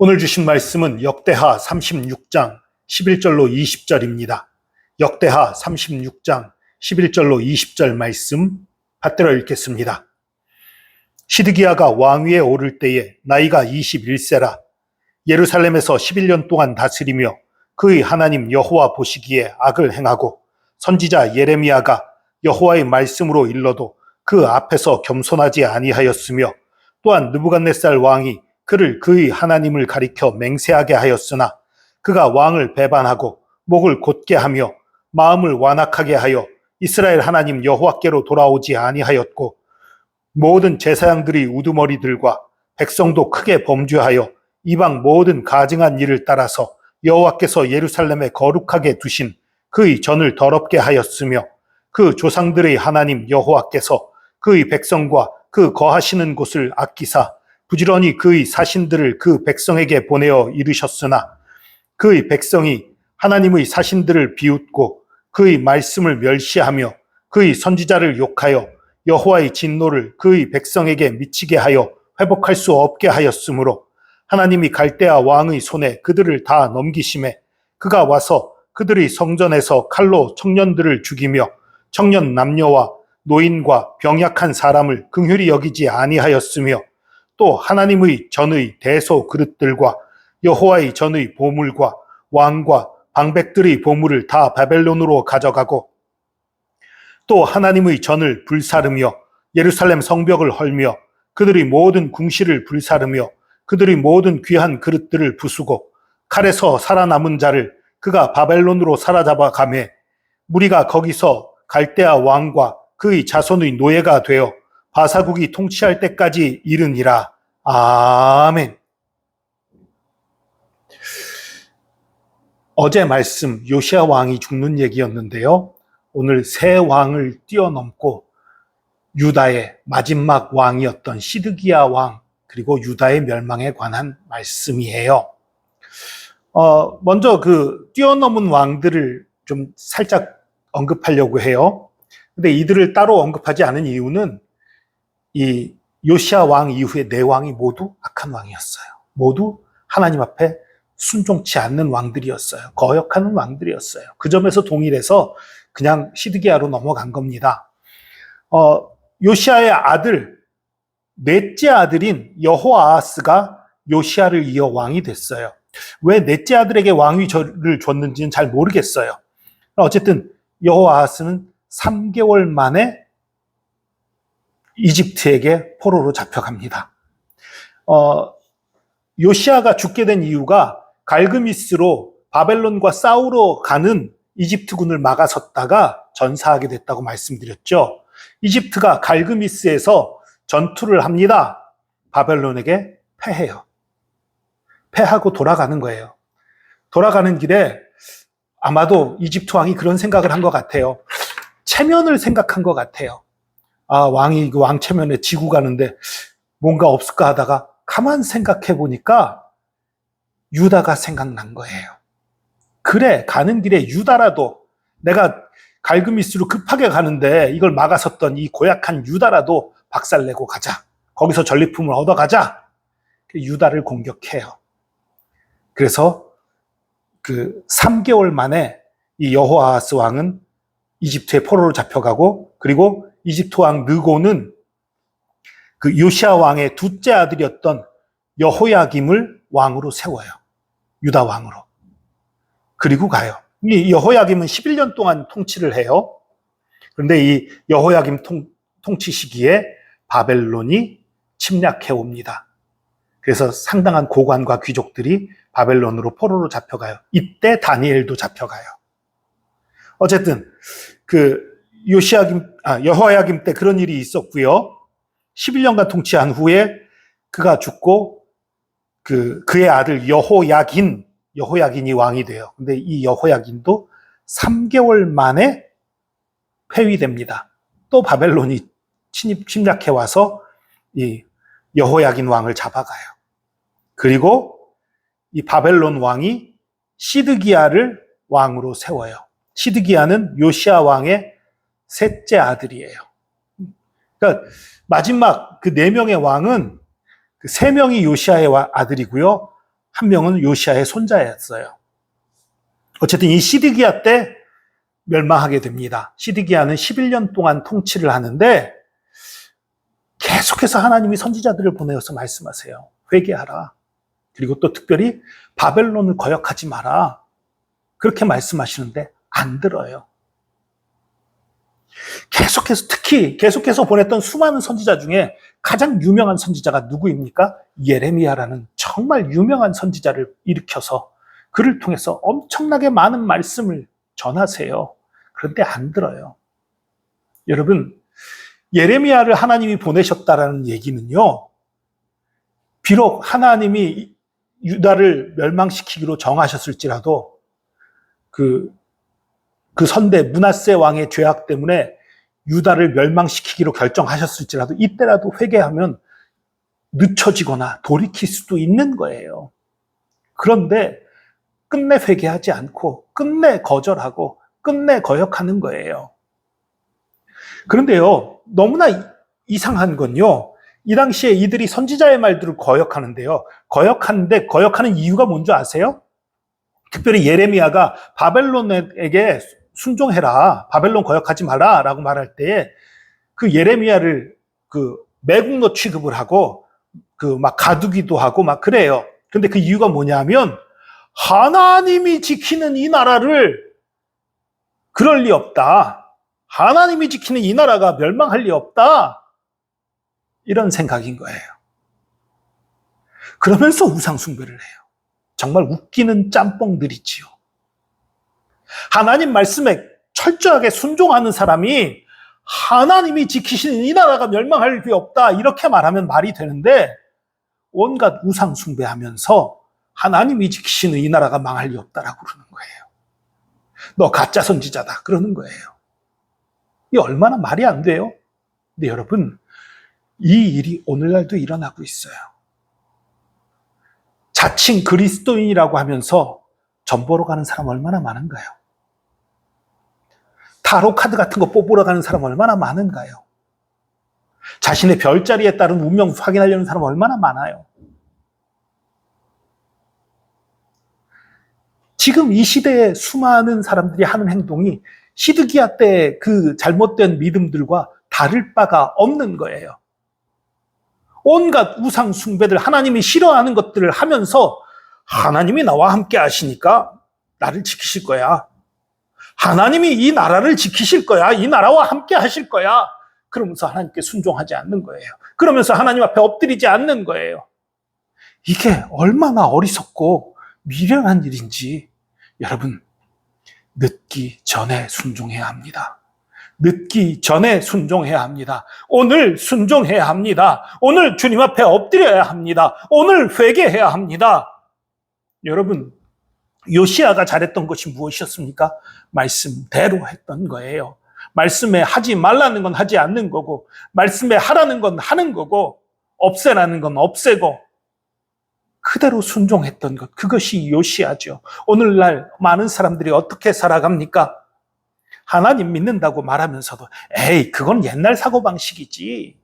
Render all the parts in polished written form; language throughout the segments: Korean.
오늘 주신 말씀은 역대하 36장 11절로 20절입니다. 역대하 36장 11절로 20절 말씀 받들어 읽겠습니다. 시드기야가 왕위에 오를 때에 나이가 21세라 예루살렘에서 11년 동안 다스리며 그의 하나님 여호와 보시기에 악을 행하고 선지자 예레미야가 여호와의 말씀으로 일러도 그 앞에서 겸손하지 아니하였으며 또한 느부갓네살 왕이 그를 그의 하나님을 가리켜 맹세하게 하였으나 그가 왕을 배반하고 목을 곧게 하며 마음을 완악하게 하여 이스라엘 하나님 여호와께로 돌아오지 아니하였고 모든 제사장들이 우두머리들과 백성도 크게 범죄하여 이방 모든 가증한 일을 따라서 여호와께서 예루살렘에 거룩하게 두신 그의 전을 더럽게 하였으며 그 조상들의 하나님 여호와께서 그의 백성과 그 거하시는 곳을 아끼사 부지런히 그의 사신들을 그 백성에게 보내어 이르셨으나 그의 백성이 하나님의 사신들을 비웃고 그의 말씀을 멸시하며 그의 선지자를 욕하여 여호와의 진노를 그의 백성에게 미치게 하여 회복할 수 없게 하였으므로 하나님이 갈대아 왕의 손에 그들을 다 넘기심에 그가 와서 그들의 성전에서 칼로 청년들을 죽이며 청년 남녀와 노인과 병약한 사람을 긍휼히 여기지 아니하였으며 또 하나님의 전의 대소 그릇들과 여호와의 전의 보물과 왕과 방백들의 보물을 다 바벨론으로 가져가고 또 하나님의 전을 불사르며 예루살렘 성벽을 헐며 그들의 모든 궁실을 불사르며 그들의 모든 귀한 그릇들을 부수고 칼에서 살아남은 자를 그가 바벨론으로 사로잡아 가매 무리가 거기서 갈대아 왕과 그의 자손의 노예가 되어 바사국이 통치할 때까지 이르니라. 아멘. 어제 말씀 요시야 왕이 죽는 얘기였는데요. 오늘 새 왕을 뛰어넘고 유다의 마지막 왕이었던 시드기야 왕 그리고 유다의 멸망에 관한 말씀이에요. 먼저 그 뛰어넘은 왕들을 좀 살짝 언급하려고 해요. 근데 이들을 따로 언급하지 않은 이유는 이 요시야 왕 이후에 네 왕이 모두 악한 왕이었어요. 모두 하나님 앞에 순종치 않는 왕들이었어요. 거역하는 왕들이었어요. 그 점에서 동일해서 그냥 시드기야로 넘어간 겁니다. 요시야의 아들, 넷째 아들인 여호아하스가 요시야를 이어 왕이 됐어요. 왜 넷째 아들에게 왕위를 줬는지는 잘 모르겠어요. 어쨌든 여호아하스는 3개월 만에 이집트에게 포로로 잡혀갑니다. 요시야가 죽게 된 이유가 갈그미스로 바벨론과 싸우러 가는 이집트군을 막아섰다가 전사하게 됐다고 말씀드렸죠. 이집트가 갈그미스에서 전투를 합니다. 바벨론에게 패해요. 패하고 돌아가는 거예요. 돌아가는 길에 아마도 이집트 왕이 그런 생각을 한 것 같아요. 체면을 생각한 것 같아요. 아, 왕이 그 왕체면에 지고 가는데 뭔가 없을까 하다가 가만 생각해 보니까 유다가 생각난 거예요. 그래, 가는 길에 유다라도 내가 갈그미스로 급하게 가는데 이걸 막아섰던 이 고약한 유다라도 박살내고 가자. 거기서 전리품을 얻어가자. 유다를 공격해요. 그래서 그 3개월 만에 이 여호아하스 왕은 이집트의 포로로 잡혀가고 그리고 이집트 왕 느고는 그 요시야 왕의 둘째 아들이었던 여호야김을 왕으로 세워요. 유다 왕으로. 그리고 가요. 이 여호야김은 11년 동안 통치를 해요. 그런데 이 여호야김 통치 시기에 바벨론이 침략해 옵니다. 그래서 상당한 고관과 귀족들이 바벨론으로 포로로 잡혀가요. 이때 다니엘도 잡혀가요. 어쨌든 그 여호야김 때 그런 일이 있었고요. 11년간 통치한 후에 그가 죽고 그의 아들 여호야긴이 왕이 돼요. 근데 이 여호야긴도 3개월 만에 폐위됩니다. 또 바벨론이 침략해 와서 이 여호야긴 왕을 잡아가요. 그리고 이 바벨론 왕이 시드기야를 왕으로 세워요. 시드기야는 요시야 왕의 셋째 아들이에요. 그러니까 마지막 그 4명의 왕은 그 3명이 요시야의 아들이고요. 한 명은 요시야의 손자였어요. 어쨌든 이 시드기야 때 멸망하게 됩니다. 시드기야는 11년 동안 통치를 하는데 계속해서 하나님이 선지자들을 보내어서 말씀하세요. 회개하라. 그리고 또 특별히 바벨론을 거역하지 마라. 그렇게 말씀하시는데 안 들어요. 특히 계속해서 보냈던 수많은 선지자 중에 가장 유명한 선지자가 누구입니까? 예레미야라는 정말 유명한 선지자를 일으켜서 그를 통해서 엄청나게 많은 말씀을 전하세요. 그런데 안 들어요. 여러분, 예레미야를 하나님이 보내셨다라는 얘기는요, 비록 하나님이 유다를 멸망시키기로 정하셨을지라도 그 선대 므낫세 왕의 죄악 때문에 유다를 멸망시키기로 결정하셨을지라도 이때라도 회개하면 늦춰지거나 돌이킬 수도 있는 거예요. 그런데 끝내 회개하지 않고 끝내 거절하고 끝내 거역하는 거예요. 그런데요, 너무나 이상한 건요, 이 당시에 이들이 선지자의 말들을 거역하는데요. 거역하는 이유가 뭔지 아세요? 특별히 예레미야가 바벨론에게 순종해라, 바벨론 거역하지 마라 라고 말할 때에 그 예레미야를 매국노 취급을 하고 막 가두기도 하고 막 그래요. 근데 그 이유가 뭐냐면 하나님이 지키는 이 나라를 그럴 리 없다. 하나님이 지키는 이 나라가 멸망할 리 없다. 이런 생각인 거예요. 그러면서 우상숭배를 해요. 정말 웃기는 짬뽕들이지요. 하나님 말씀에 철저하게 순종하는 사람이 하나님이 지키시는 이 나라가 멸망할 리 없다 이렇게 말하면 말이 되는데 온갖 우상숭배하면서 하나님이 지키시는 이 나라가 망할 리 없다라고 그러는 거예요. 너 가짜 선지자다 그러는 거예요. 이 얼마나 말이 안 돼요? 근데 여러분, 이 일이 오늘날도 일어나고 있어요. 자칭 그리스도인이라고 하면서 점 보러 가는 사람 얼마나 많은가요? 타로 카드 같은 거 뽑으러 가는 사람 얼마나 많은가요? 자신의 별자리에 따른 운명 확인하려는 사람 얼마나 많아요? 지금 이 시대에 수많은 사람들이 하는 행동이 시드기야 때의 그 잘못된 믿음들과 다를 바가 없는 거예요. 온갖 우상 숭배들, 하나님이 싫어하는 것들을 하면서 하나님이 나와 함께 하시니까 나를 지키실 거야. 하나님이 이 나라를 지키실 거야. 이 나라와 함께 하실 거야. 그러면서 하나님께 순종하지 않는 거예요. 그러면서 하나님 앞에 엎드리지 않는 거예요. 이게 얼마나 어리석고 미련한 일인지 여러분, 늦기 전에 순종해야 합니다. 늦기 전에 순종해야 합니다. 오늘 순종해야 합니다. 오늘 주님 앞에 엎드려야 합니다. 오늘 회개해야 합니다. 여러분, 요시야가 잘했던 것이 무엇이었습니까? 말씀대로 했던 거예요. 말씀에 하지 말라는 건 하지 않는 거고, 말씀에 하라는 건 하는 거고, 없애라는 건 없애고, 그대로 순종했던 것, 그것이 요시야죠. 오늘날 많은 사람들이 어떻게 살아갑니까? 하나님 믿는다고 말하면서도 에이 그건 옛날 사고방식이지.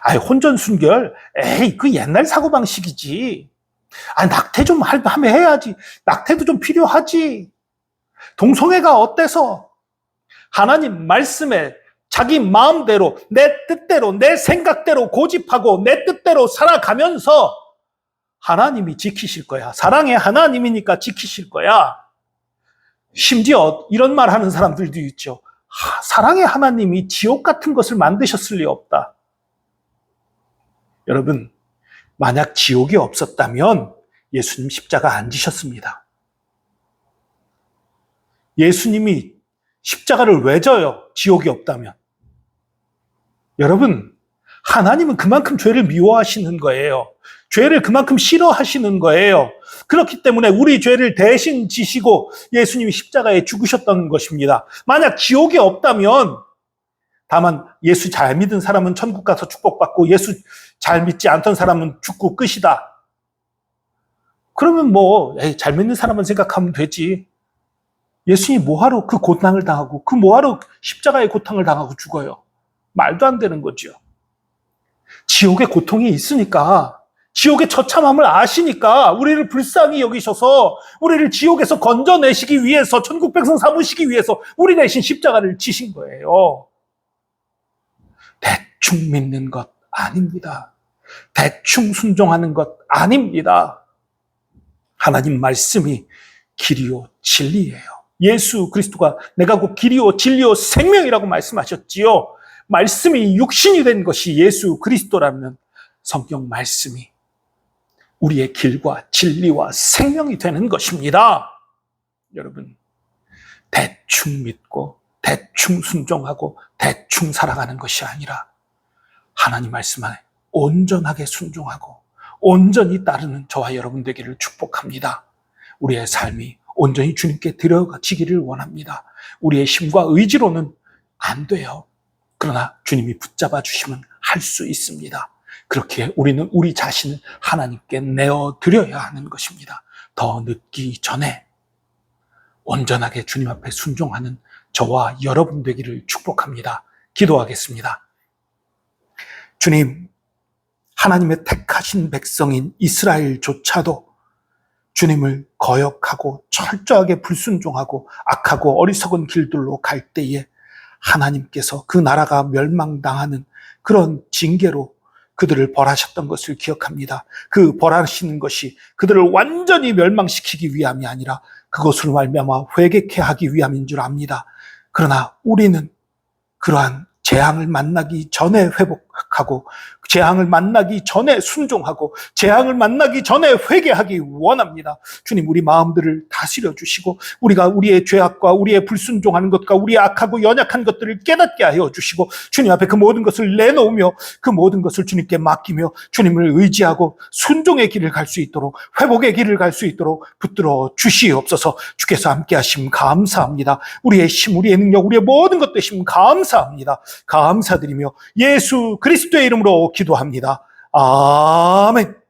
아이 혼전순결 에이 그 옛날 사고방식이지. 아 낙태 좀 하면 해야지. 낙태도 좀 필요하지. 동성애가 어때서? 하나님 말씀에 자기 마음대로 내 뜻대로 내 생각대로 고집하고 내 뜻대로 살아가면서 하나님이 지키실 거야. 사랑의 하나님이니까 지키실 거야. 심지어 이런 말 하는 사람들도 있죠. 사랑의 하나님이 지옥 같은 것을 만드셨을 리 없다. 여러분, 만약 지옥이 없었다면 예수님 십자가 안 지셨습니다. 예수님이 십자가를 왜 져요? 지옥이 없다면. 여러분, 하나님은 그만큼 죄를 미워하시는 거예요. 죄를 그만큼 싫어하시는 거예요. 그렇기 때문에 우리 죄를 대신 지시고 예수님이 십자가에 죽으셨던 것입니다. 만약 지옥이 없다면 다만 예수 잘 믿은 사람은 천국 가서 축복받고 예수 잘 믿지 않던 사람은 죽고 끝이다. 그러면 잘 믿는 사람은 생각하면 되지. 예수님이 뭐하러 그 고난을 당하고 뭐하러 십자가의 고통을 당하고 죽어요. 말도 안 되는 거죠. 지옥의 고통이 있으니까 지옥의 처참함을 아시니까 우리를 불쌍히 여기셔서 우리를 지옥에서 건져내시기 위해서, 천국 백성 삼으시기 위해서 우리 대신 십자가를 지신 거예요. 대충 믿는 것 아닙니다. 대충 순종하는 것 아닙니다. 하나님 말씀이 길이요 진리예요. 예수 그리스도가 내가 곧 길이요 진리요 생명이라고 말씀하셨지요. 말씀이 육신이 된 것이 예수 그리스도라는 성경 말씀이 우리의 길과 진리와 생명이 되는 것입니다. 여러분, 대충 믿고 대충 순종하고 대충 살아가는 것이 아니라 하나님 말씀 안에 온전하게 순종하고 온전히 따르는 저와 여러분 되기를 축복합니다. 우리의 삶이 온전히 주님께 드려지기를 원합니다. 우리의 힘과 의지로는 안 돼요. 그러나 주님이 붙잡아 주시면 할 수 있습니다. 그렇게 우리는 우리 자신을 하나님께 내어드려야 하는 것입니다. 더 늦기 전에 온전하게 주님 앞에 순종하는 저와 여러분 되기를 축복합니다. 기도하겠습니다. 주님, 하나님의 택하신 백성인 이스라엘조차도 주님을 거역하고 철저하게 불순종하고 악하고 어리석은 길들로 갈 때에 하나님께서 그 나라가 멸망당하는 그런 징계로 그들을 벌하셨던 것을 기억합니다. 그 벌하시는 것이 그들을 완전히 멸망시키기 위함이 아니라 그것으로 말미암아 회개케 하기 위함인 줄 압니다. 그러나 우리는 그러한 재앙을 만나기 전에 회복하고 재앙을 만나기 전에 순종하고 재앙을 만나기 전에 회개하기 원합니다. 주님, 우리 마음들을 다스려 주시고 우리가 우리의 죄악과 우리의 불순종하는 것과 우리의 악하고 연약한 것들을 깨닫게 하여 주시고 주님 앞에 그 모든 것을 내놓으며 그 모든 것을 주님께 맡기며 주님을 의지하고 순종의 길을 갈 수 있도록 회복의 길을 갈 수 있도록 붙들어 주시옵소서. 주께서 함께 하심 감사합니다. 우리의 힘, 우리의 능력, 우리의 모든 것 되심 감사합니다. 감사드리며 예수 그리스도의 이름으로 기도합니다. 아멘.